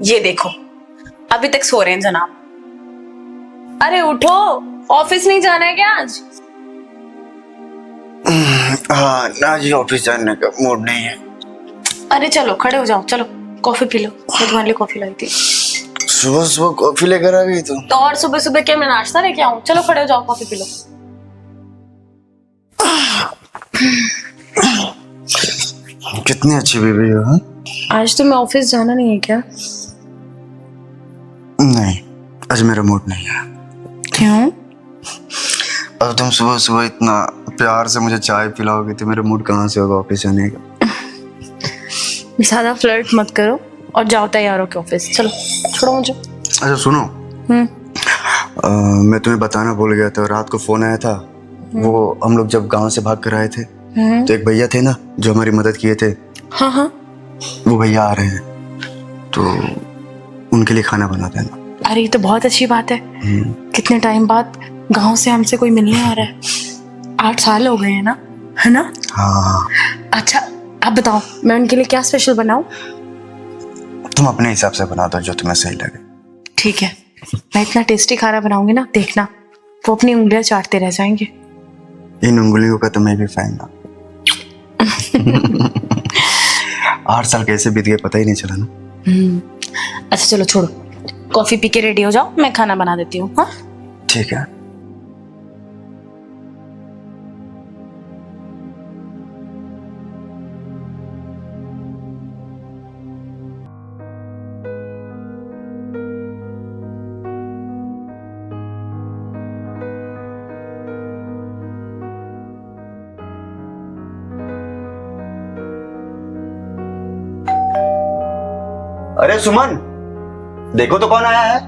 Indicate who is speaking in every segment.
Speaker 1: ये देखो अभी तक सो रहे हैं जनाब। अरे उठो, ऑफिस नहीं जाना है क्या आज?
Speaker 2: हाँ ना जी, ऑफिस जाने का मूड नहीं है।
Speaker 1: अरे चलो खड़े हो जाओ, चलो कॉफी पी लो, मैं तुम्हारे लिए कॉफी लाई थी।
Speaker 2: सुबह सुबह कॉफी लेकर आ गई तू?
Speaker 1: तो और सुबह सुबह क्या मैं नाश्ता लेके आऊं? चलो खड़े हो जाओ, कॉफी पी लो।
Speaker 2: कितनी अच्छी बीवी हो। हाँ?
Speaker 1: आज तुम्हें ऑफिस जाना नहीं है क्या?
Speaker 2: नहीं, आज मेरा मूड नहीं है।
Speaker 1: क्यों?
Speaker 2: अब तुम सुबह सुबह इतना प्यार से मुझे चाय पिलाओगे तो मेरा मूड कहाँ से होगा ऑफिस जाने का।
Speaker 1: ज्यादा फ्लर्ट मत करो और जाओ तैयार हो के ऑफिस। चलो छोड़ो मुझे।
Speaker 2: अच्छा सुनो, मैं तुम्हें बताना भूल गया था, रात को फोन आया था। वो हम लोग जब गांव से भाग कर आए थे तो एक भैया थे ना जो हमारी मदद किए थे।
Speaker 1: हाँ हाँ,
Speaker 2: वो भैया आ रहे हैं तो उनके लिए खाना बना देना।
Speaker 1: अरे ये तो बहुत अच्छी बात है। कितने टाइम बाद गांव से हमसे कोई मिलने आ रहा है। 8 साल हो गए हैं ना, है ना?
Speaker 2: हाँ।
Speaker 1: अच्छा आप बताओ मैं उनके लिए क्या स्पेशल बनाऊं?
Speaker 2: तुम अपने हिसाब से बना दो जो तुम्हें सही लगे।
Speaker 1: ठीक है, मैं इतना टेस्टी खाना बनाऊंगी ना, देखना वो अपनी उंगलियां चाटते रह जाएंगे।
Speaker 2: इन उंगलियों का तो मैं भी फैन हूँ। 8 साल कैसे बीत गए पता ही नहीं चला ना।
Speaker 1: अच्छा चलो छोड़ो, कॉफी पी के रेडी हो जाओ, मैं खाना बना देती हूँ। हाँ
Speaker 2: ठीक है। अरे सुमन, देखो तो कौन आया है।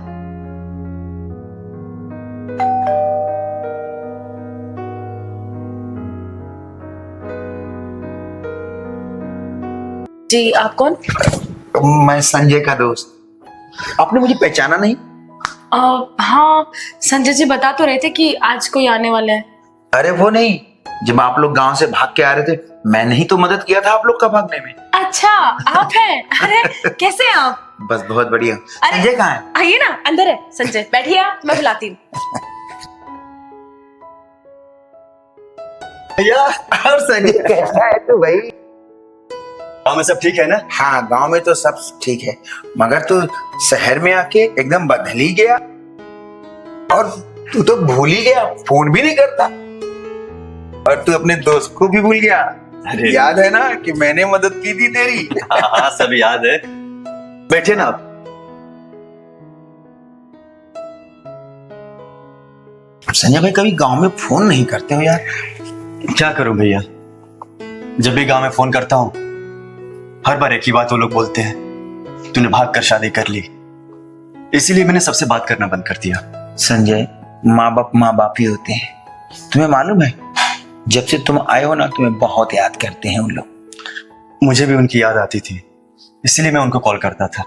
Speaker 1: जी, आप कौन?
Speaker 3: मैं संजय का दोस्त। आपने मुझे पहचाना नहीं?
Speaker 1: हाँ संजय जी बता तो रहे थे कि आज कोई आने वाला है।
Speaker 3: अरे वो नहीं, जब आप लोग गांव से भाग के आ रहे थे मैंने ही तो मदद किया था आप लोग का भागने में।
Speaker 1: अच्छा आप हैं? अरे कैसे हैं आप?
Speaker 3: बस बहुत बढ़िया।
Speaker 1: अरे,
Speaker 3: संजय कहाँ है?
Speaker 1: आइए ना, अंदर है संजय, बैठिए आप, मैं बुलाती हूँ।
Speaker 3: भैया और संजय कैसा है तू भाई?
Speaker 2: गाँव में सब ठीक है ना?
Speaker 3: हाँ गांव में तो सब ठीक है, मगर तू शहर में आके एकदम बदल ही गया और तू तो भूल ही गया, फोन भी नहीं करता और तू अपने दोस्त को भी भूल गया।
Speaker 2: अरे
Speaker 3: याद है ना कि मैंने मदद की थी तेरी?
Speaker 2: हाँ सब याद है।
Speaker 3: बैठे ना आप। संजय भाई कभी गांव में फोन नहीं करते हो यार?
Speaker 2: क्या करूं भैया, जब भी गांव में फोन करता हूं हर बार एक ही बात वो लोग बोलते हैं, तूने भाग कर शादी कर ली। इसीलिए मैंने सबसे बात करना बंद कर दिया।
Speaker 3: संजय, माँ बाप ही होते हैं। तुम्हें मालूम है जब से तुम आए हो ना तुम्हें बहुत याद करते हैं उन लोग।
Speaker 2: मुझे भी उनकी याद आती थी, इसीलिए मैं उनको कॉल करता था,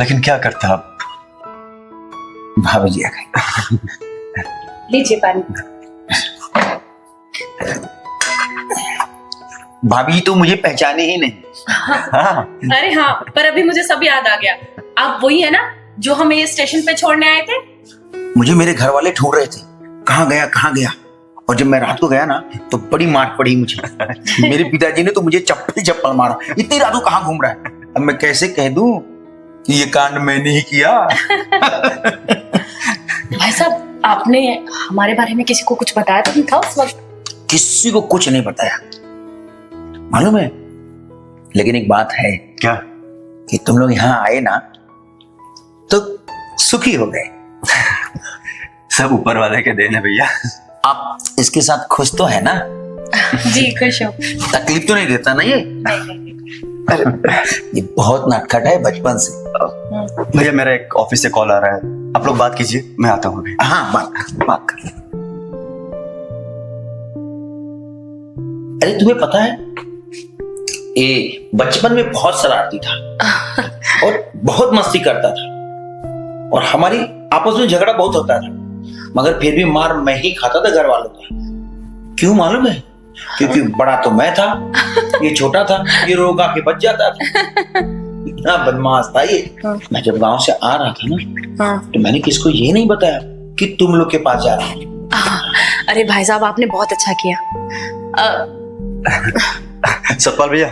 Speaker 2: लेकिन क्या करता अब।
Speaker 3: भाभी जी आ गई।
Speaker 1: लीजिए पानी।
Speaker 3: भाभी तो मुझे पहचाने ही नहीं।
Speaker 2: हाँ।
Speaker 1: अरे हाँ, पर अभी मुझे सब याद आ गया। आप वही है ना जो हमें ये स्टेशन पे छोड़ने आए थे?
Speaker 3: मुझे मेरे घर वाले ढूंढ रहे थे, कहाँ गया। और जब मैं रात को गया ना तो बड़ी मार पड़ी मुझे। मेरे पिताजी ने तो मुझे चप्पल मारा, इतनी रात को कहाँ घूम रहा है। अब मैं कैसे कह दूं कि ये कांड मैंने ही किया।
Speaker 1: भाई साहब आपने हमारे बारे में किसी को कुछ बताया तो नहीं था उस वक्त?
Speaker 3: किसी को कुछ नहीं बताया, मालूम है। लेकिन एक बात है
Speaker 2: क्या?
Speaker 3: कि तुम लोग यहाँ आए ना तो सुखी हो गए।
Speaker 2: सब ऊपर वाले के देन है भैया।
Speaker 3: आप इसके साथ खुश तो है ना?
Speaker 1: जी खुश हूँ।
Speaker 3: तकलीफ तो नहीं देता ना ये? अरे ये बहुत नटखट है बचपन से।
Speaker 2: भैया मेरा एक ऑफिस से कॉल आ रहा है, आप लोग बात कीजिए, मैं आता हूँ अभी।
Speaker 3: हाँ बात कर। अरे तुम्हें पता है ये बचपन में बहुत शरारती था और बहुत मस्ती करता था और हमारी आपस में झगड़ा बहुत होता था, मगर फिर भी मार मैं ही खाता था घर वालों का। क्यों मालूम है? क्योंकि बड़ा तो मैं था, ये छोटा था, ये रोगा के बच जाता था। कितना बदमाश था ये।
Speaker 1: हाँ।
Speaker 3: मैं जब गांव से आ रहा था ना,
Speaker 1: हाँ।
Speaker 3: तो मैंने किसको ये नहीं बताया कि तुम लोग के पास जा रहा हूँ।
Speaker 1: अरे भाई साहब, आपने बहुत अच्छा किया।
Speaker 2: सतपाल भैया,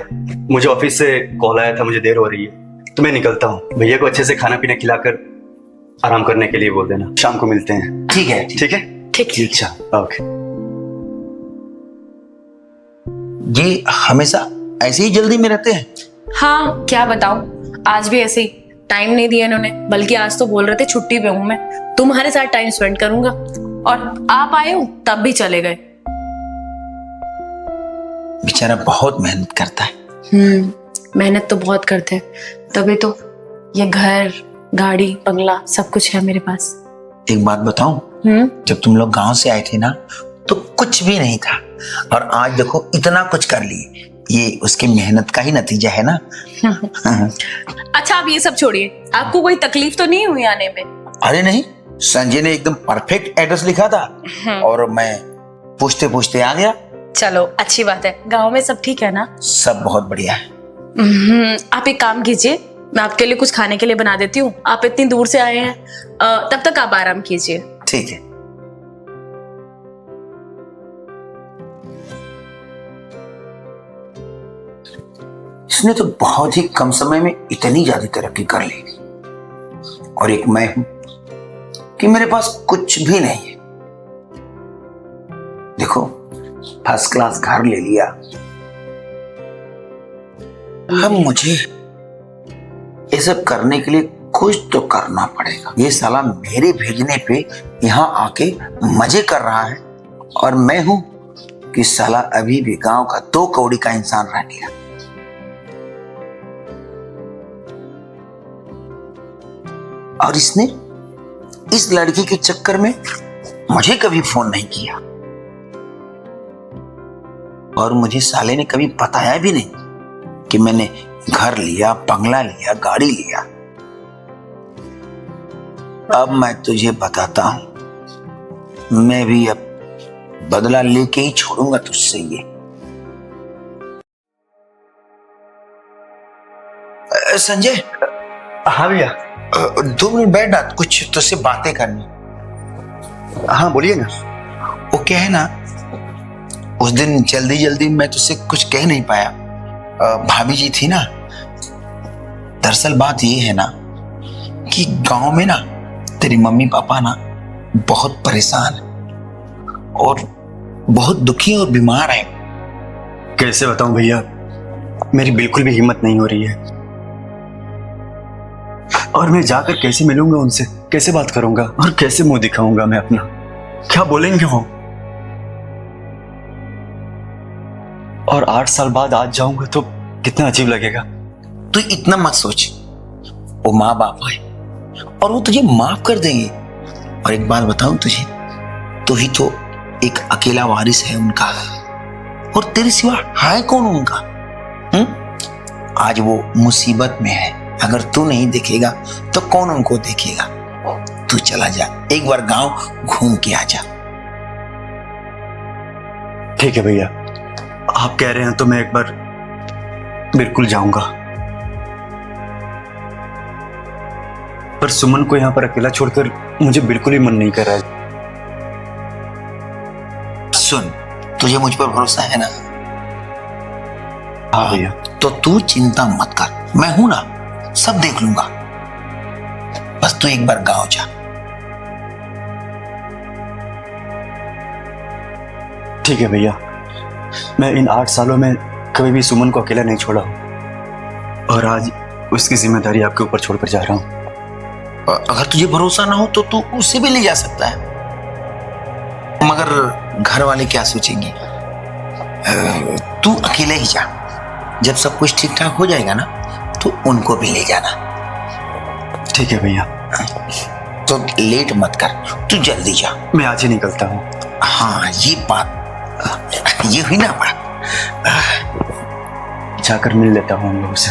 Speaker 2: मुझे ऑफिस से कॉल आया था, मुझे देर हो रही है तो मैं निकलता हूँ। भैया को अच्छे से खाना पीना खिलाकर आराम करने के लिए बोल देना, शाम को मिलते हैं।
Speaker 3: ठीक है।
Speaker 2: ठीक है।
Speaker 1: ठीक।
Speaker 2: अच्छा, ओके।
Speaker 3: ये हमेशा ऐसे ही जल्दी में रहते हैं?
Speaker 1: हाँ, क्या बताऊं, आज भी ऐसे ही टाइम नहीं दिया इन्होंने, बल्कि आज तो बोल रहे थे छुट्टी पे हूं मैं, तुम्हारे साथ टाइम स्पेंड करूंगा, और आप आए हो तब भी चले गए।
Speaker 3: बेचारा बहुत मेहनत करता है।
Speaker 1: मेहनत तो बहुत करते हैं, तभी तो ये घर, गाड़ी, बंगला सब कुछ है मेरे पास।
Speaker 3: एक बात बताऊं, जब तुम लोग गांव से आए थे ना, तो कुछ भी नहीं था, और आज देखो इतना कुछ कर लिए। ये उसकी मेहनत का ही नतीजा है ना।
Speaker 1: अच्छा, आप ये सब छोड़िए, आपको कोई तकलीफ तो नहीं हुई आने में?
Speaker 3: अरे नहीं, संजय ने एकदम परफेक्ट एड्रेस लिखा था, और मैं पूछते पूछते आ गया।
Speaker 1: चलो, अच्छी बात है। गांव में सब ठीक है ना?
Speaker 3: सब बहुत बढ़िया है।
Speaker 1: आप एक काम कीजिए, मैं आपके लिए कुछ खाने के लिए बना देती हूँ। आप इतनी दूर से आए हैं, तब तक आप आराम कीजिए।
Speaker 3: ठीक है। इसने तो बहुत ही कम समय में इतनी ज्यादा तरक्की कर ली, और एक मैं हूं कि मेरे पास कुछ भी नहीं है। देखो, फर्स्ट क्लास घर ले लिया। अब मुझे ये सब करने के लिए कुछ तो करना पड़ेगा। ये साला मेरे भेजने पे यहाँ आके मजे कर रहा है, और मैं हूं कि साला अभी भी गांव का 2 कौड़ी का इंसान रह गया। और इसने इस लड़की के चक्कर में मुझे कभी फोन नहीं किया, और मुझे साले ने कभी बताया भी नहीं कि मैंने घर लिया, बंगला लिया, गाड़ी लिया। अब मैं तुझे बताता हूं, मैं भी अब बदला लेके ही छोड़ूंगा तुझसे ये। संजय।
Speaker 2: हाँ भैया।
Speaker 3: 2 मिनट बैठ ना, कुछ तुझसे बातें करनी।
Speaker 2: हाँ बोलिए ना।
Speaker 3: वो क्या है ना, उस दिन जल्दी जल्दी मैं तुझसे कुछ कह नहीं पाया। भाभी जी थी ना। दरअसल बात ये है ना कि गांव में ना तेरी मम्मी पापा ना बहुत परेशान और बहुत दुखी और बीमार है।
Speaker 2: कैसे बताऊं भैया, मेरी बिल्कुल भी हिम्मत नहीं हो रही है, और मैं जाकर कैसे मिलूंगा उनसे, कैसे बात करूंगा, और कैसे मुंह दिखाऊंगा मैं अपना, क्या बोलेंगे वो। और 8 साल बाद आज जाऊंगा तो कितना अजीब लगेगा।
Speaker 3: तू इतना मत सोच, वो माँ बाप है और वो तुझे माफ कर देंगे। और एक बात बताऊं तुझे, तू ही तो एक अकेला वारिस है उनका, और तेरे सिवा है कौन उनका? आज वो मुसीबत में है, अगर तू नहीं देखेगा तो कौन उनको देखेगा? तू चला जा, एक बार गांव घूम के आ जा।
Speaker 2: ठीक है भैया, आप कह रहे हैं तो मैं एक बार बिल्कुल जाऊंगा, पर सुमन को यहाँ पर अकेला छोड़कर मुझे बिल्कुल ही मन नहीं कर रहा है।
Speaker 3: सुन, तुझे मुझ पर भरोसा है ना?
Speaker 2: हाँ भैया।
Speaker 3: तो तू चिंता मत कर, मैं हूं ना, सब देख लूंगा। बस तू एक बार गांव जा।
Speaker 2: ठीक है भैया, मैं इन 8 सालों में कभी भी सुमन को अकेला नहीं छोड़ा, और आज उसकी जिम्मेदारी आपके ऊपर छोड़कर जा रहा हूं।
Speaker 3: अगर तुझे भरोसा ना हो तो तू उसे भी ले जा सकता है, मगर घर वाले क्या सोचेंगे? तू अकेले ही जा, जब सब कुछ ठीक ठाक हो जाएगा ना तो उनको भी ले जाना।
Speaker 2: ठीक है भैया।
Speaker 3: तो लेट मत कर, तू जल्दी जा।
Speaker 2: मैं आज ही निकलता हूँ।
Speaker 3: हाँ, ये बात, ये हुई ना बात।
Speaker 2: जाकर मिल लेता हूँ उन लोगों से।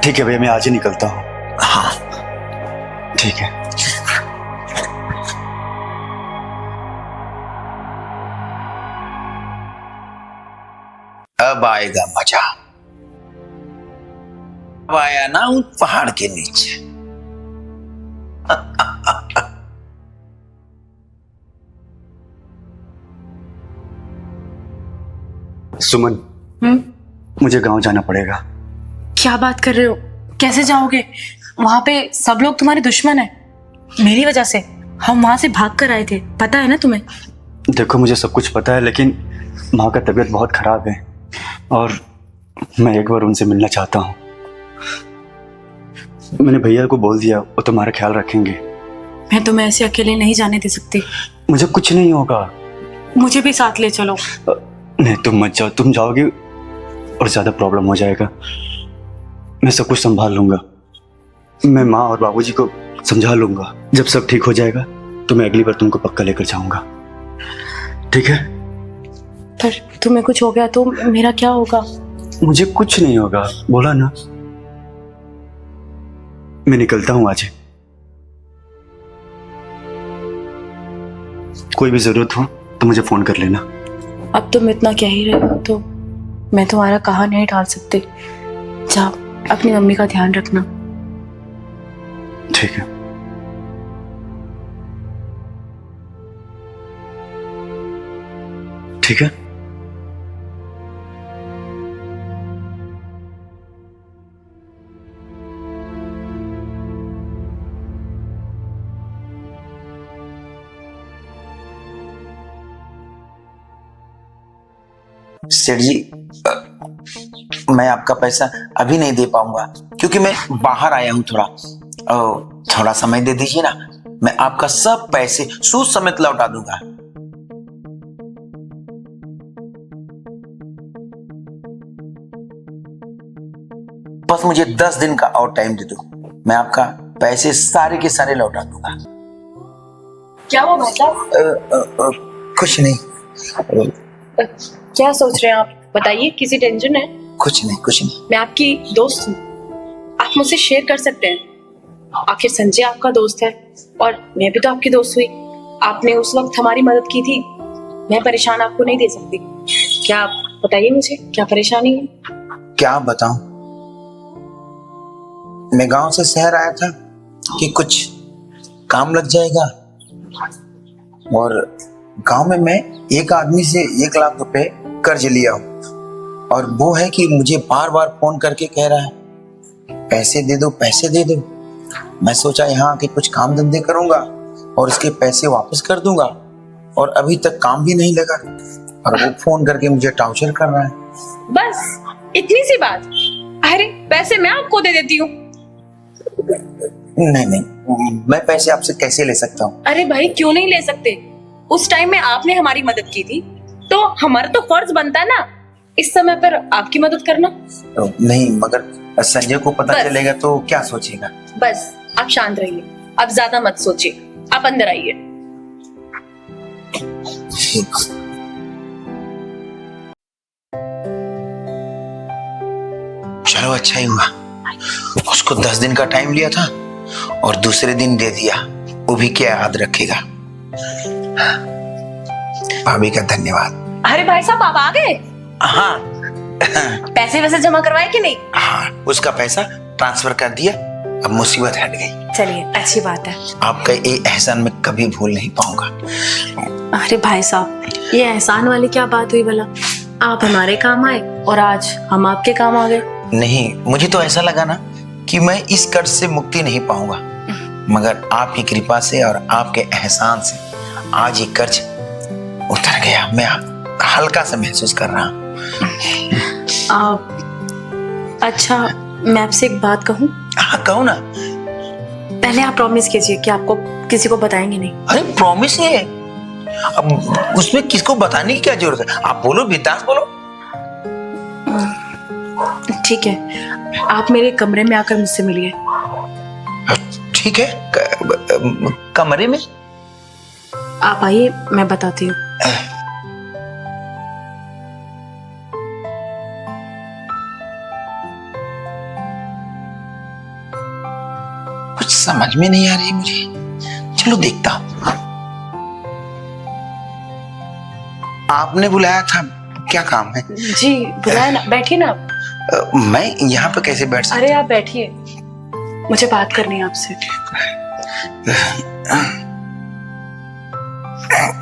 Speaker 2: ठीक है भैया, मैं आज ही निकलता हूँ।
Speaker 3: हाँ
Speaker 2: ठीक है।
Speaker 3: अब आएगा मजा। आया ना उन पहाड़ के नीचे।
Speaker 2: सुमन, मुझे गांव जाना पड़ेगा।
Speaker 1: क्या बात कर रहे हो? कैसे जाओगे? वहां पे सब लोग तुम्हारे दुश्मन हैं। मेरी वजह से हम वहां से भाग कर आए थे, पता है ना तुम्हें?
Speaker 2: देखो, मुझे सब कुछ पता है, लेकिन माँ का तबीयत बहुत खराब है और मैं एक बार उनसे मिलना चाहता हूँ। मैंने भैया को बोल दिया, वो तुम्हारा ख्याल रखेंगे।
Speaker 1: मैं तुम्हें ऐसे अकेले नहीं जाने दे सकती।
Speaker 2: मुझे कुछ नहीं होगा।
Speaker 1: मुझे भी साथ ले चलो।
Speaker 2: नहीं, तुम मत जाओ। तुम जाओगी और ज्यादा प्रॉब्लम हो जाएगा। मैं सब कुछ संभाल लूंगा। मैं माँ और बाबूजी को समझा लूंगा। जब सब ठीक हो जाएगा तो मैं अगली बार तुमको पक्का लेकर जाऊंगा, ठीक है?
Speaker 1: पर तुम्हें कुछ हो गया तो मेरा क्या होगा?
Speaker 2: मुझे कुछ नहीं होगा, बोला ना। मैं निकलता हूं आज। कोई भी जरूरत हो तो मुझे फोन कर लेना।
Speaker 1: अब तुम इतना कह ही रहे हो तो मैं तुम्हारा कहा नहीं टाल सकती। जाओ, अपनी मम्मी का ध्यान रखना।
Speaker 2: ठीक है। ठीक है।
Speaker 3: सेठ जी, मैं आपका पैसा अभी नहीं दे पाऊंगा क्योंकि मैं बाहर आया हूं थोड़ा। थोड़ा समय दे दीजिए ना, मैं आपका सब पैसे सूद समेत लौटा दूंगा। बस मुझे 10 दिन का और टाइम दे दो, मैं आपका पैसे सारे के सारे लौटा दूंगा।
Speaker 1: क्या हुआ भाई साहब?
Speaker 3: कुछ नहीं।
Speaker 1: क्या सोच रहे हैं आप? बताइए, किसी टेंशन है?
Speaker 3: कुछ नहीं।
Speaker 1: मैं आपकी दोस्त हूँ, आप मुझसे शेयर कर सकते हैं। आखिर संजय आपका दोस्त है और मैं भी तो आपकी दोस्त हुई। आपने उस वक्त हमारी मदद की थी। मैं परेशान आपको नहीं दे सकती। क्या आप बताइए मुझे, क्या परेशानी है?
Speaker 3: क्या बताऊं, मैं गांव से शहर आया था कि कुछ काम लग जाएगा और गांव में मैं एक आदमी से 1 लाख रुपए कर्ज लिया हूं और वो है कि मुझे बार बार फोन करके कह रहा है पैसे दे दो, पैसे दे दो। मैं सोचा यहाँ आके कुछ काम धंधे करूंगा और उसके पैसे वापस कर दूंगा, और अभी तक काम भी नहीं लगा और वो फोन करके मुझे टॉर्चर कर रहा है।
Speaker 1: बस इतनी सी बात? अरे पैसे मैं आपको दे देती हूँ।
Speaker 3: नहीं, मैं पैसे आपसे कैसे ले सकता हूँ?
Speaker 1: अरे भाई, क्यों नहीं ले सकते? उस टाइम में आपने हमारी मदद की थी तो हमारा तो फर्ज बनता है ना इस समय पर आपकी मदद करना।
Speaker 3: नहीं, मगर संजय को पता चलेगा तो क्या सोचेगा?
Speaker 1: बस आप शांत रहिए, अब ज्यादा मत सोचिए, आप अंदर आइए।
Speaker 3: चलो, अच्छा ही हुआ। उसको 10 दिन का टाइम लिया था और दूसरे दिन दे दिया, वो भी क्या याद रखेगा। भाभी का धन्यवाद।
Speaker 1: अरे भाई साहब, आप आ गए?
Speaker 3: हाँ।
Speaker 1: पैसे वैसे जमा करवाए कि नहीं?
Speaker 3: हाँ, उसका पैसा ट्रांसफर कर दिया, अब मुसीबत हट गई।
Speaker 1: चलिए, अच्छी बात है।
Speaker 3: आपका ये एहसान मैं कभी भूल नहीं पाऊंगा।
Speaker 1: अरे भाई साहब, ये एहसान वाली क्या बात हुई भला? आप हमारे काम आए और आज हम आपके काम आ गए।
Speaker 3: नहीं, मुझे तो ऐसा लगा ना कि मैं इस कर्ज से मुक्ति नहीं पाऊंगा, मगर आपकी कृपा से और आपके एहसान से आज ये कर्ज उतर गया। मैं हल्का सा महसूस कर रहा हूँ।
Speaker 1: अच्छा, मैं आपसे एक बात कहूँ?
Speaker 3: हाँ, कहो ना।
Speaker 1: पहले आप प्रॉमिस कीजिए कि आपको किसी को बताएंगे नहीं।
Speaker 3: अरे प्रॉमिस है, अब उसमें किसको बताने की क्या जरूरत है? आप बोलो, बिंदास बोलो।
Speaker 1: ठीक है, आप मेरे कमरे में आकर मुझसे मिलिए।
Speaker 3: ठीक है, कमरे में?
Speaker 1: आप आइए, मैं बताती हूँ।
Speaker 3: कुछ समझ में नहीं आ रही मुझे, चलो देखता हूं। आपने बुलाया था, क्या काम है?
Speaker 1: जी बुलाया ना, बैठिए ना आप।
Speaker 3: मैं यहाँ पे कैसे बैठ सकता
Speaker 1: अरे आप बैठिए, मुझे बात करनी है आपसे।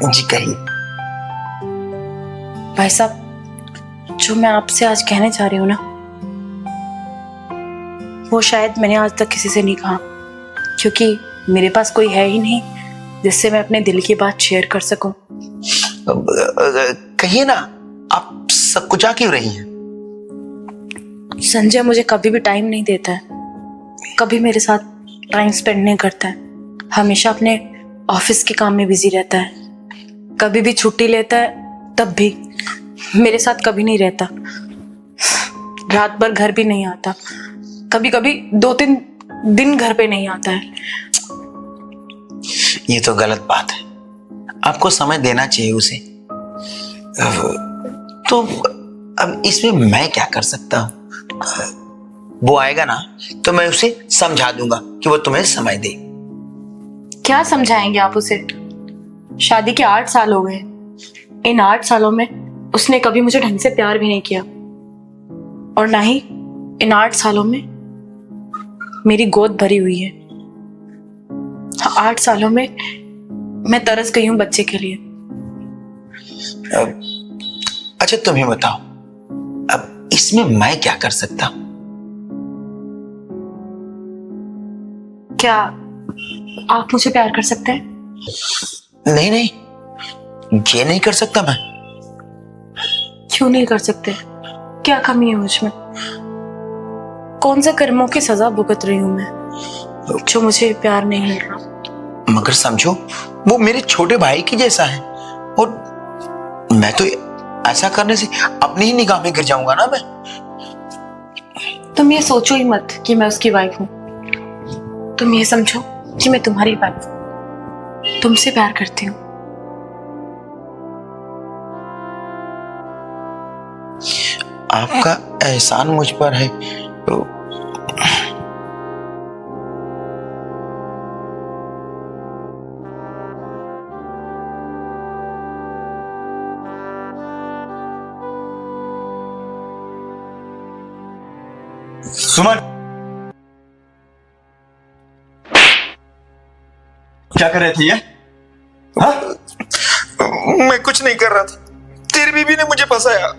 Speaker 3: जी कहिए।
Speaker 1: भाई साहब, जो मैं आपसे आज कहने जा रही हूँ ना, वो शायद मैंने आज तक किसी से नहीं कहा, क्योंकि मेरे पास कोई है ही नहीं जिससे मैं अपने दिल की बात शेयर कर सकूं।
Speaker 3: कहिए ना, आप सकुचा क्यों रही हैं?
Speaker 1: संजय मुझे कभी भी टाइम नहीं देता है, कभी मेरे साथ टाइम स्पेंड नहीं करता है, हमेशा अपने ऑफिस के काम में बिजी रहता है। कभी भी छुट्टी लेता है तब भी मेरे साथ कभी नहीं रहता, रात भर घर भी नहीं आता, कभी कभी 2-3 दिन घर पे नहीं आता है।
Speaker 3: ये तो गलत बात है, आपको समय देना चाहिए उसे। तो अब इसमें मैं क्या कर सकता हूँ? वो आएगा ना तो मैं उसे समझा दूंगा कि वो तुम्हें समय दे।
Speaker 1: क्या समझाएंगे आप उसे? शादी के 8 साल हो गए। इन 8 सालों में उसने कभी मुझे ढंग से प्यार भी नहीं किया, और ना ही इन 8 सालों में मेरी गोद भरी हुई है। 8 सालों में मैं तरस गई हूं बच्चे के लिए।
Speaker 3: अच्छा तुम्हें बताओ, अब इसमें मैं क्या कर सकता हूं?
Speaker 1: क्या आप मुझे प्यार कर सकते हैं?
Speaker 3: नहीं नहीं, ये नहीं कर सकता मैं।
Speaker 1: क्यों नहीं कर सकते? क्या कमी है मुझमें? कौन से कर्मों की सजा भुगत रही हूं मैं जो मुझे प्यार नहीं मिल रहा?
Speaker 3: मगर समझो, वो मेरे छोटे भाई की जैसा है, और मैं तो ऐसा करने से अपनी ही निगाह में गिर जाऊंगा ना मैं।
Speaker 1: तुम ये सोचो ही मत कि मैं उसकी वाइफ हूं। तुम ये समझो कि मैं तुम्हारी वाइफ हूं, तुमसे प्यार करती हूँ।
Speaker 3: आपका एहसान मुझ पर है तो
Speaker 2: सुमन, क्या कर रहे थे ये? हाँ?
Speaker 3: मैं कुछ नहीं कर रहा था, तेरी बीवी ने मुझे फंसाया।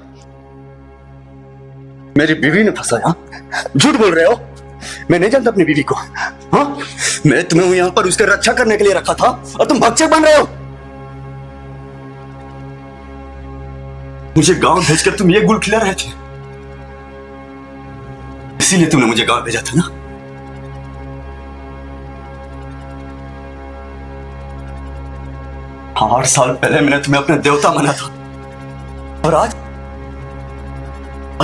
Speaker 2: मेरी बीवी ने फंसाया? झूठ बोल रहे हो, मैं नहीं जानता अपनी बीवी को। हाँ? मैं तुम्हें यहाँ पर उसके रक्षा करने के लिए रखा था और तुम भक्षक बन रहे हो। मुझे गांव भेजकर तुम ये गुल खिला रहे थे, इसीलिए तुमने मुझे गांव भेजा था ना। 8 साल पहले मैंने तुम्हें अपना देवता माना था, और आज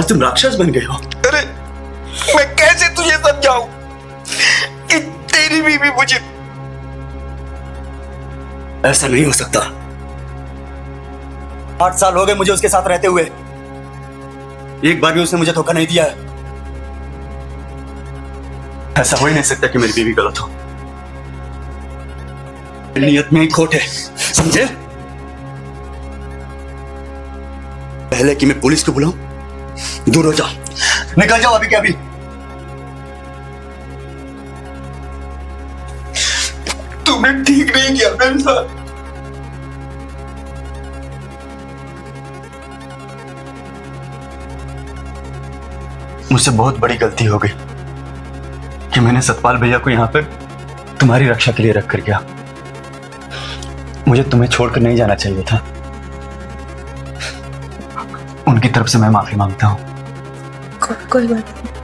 Speaker 2: तुम राक्षस बन गए हो।
Speaker 3: अरे मैं कैसे तुझे समझाऊं कि तेरी बीवी मुझे...
Speaker 2: ऐसा नहीं हो सकता। 8 साल हो गए मुझे उसके साथ रहते हुए, एक बार भी उसने मुझे धोखा नहीं दिया है। ऐसा हो ही नहीं सकता कि मेरी बीवी गलत हो। नियत में ही खोट है, समझे? पहले कि मैं पुलिस को बुलाऊं, दूर हो जाओ, निकल जाओ अभी के अभी।
Speaker 3: तूने ठीक नहीं किया मेरे साथ।
Speaker 2: मुझसे बहुत बड़ी गलती हो गई कि मैंने सतपाल भैया को यहाँ पर तुम्हारी रक्षा के लिए रख कर गया। मुझे तुम्हें छोड़कर नहीं जाना चाहिए था। उनकी तरफ से मैं माफी मांगता हूँ।
Speaker 1: कोई बात नहीं।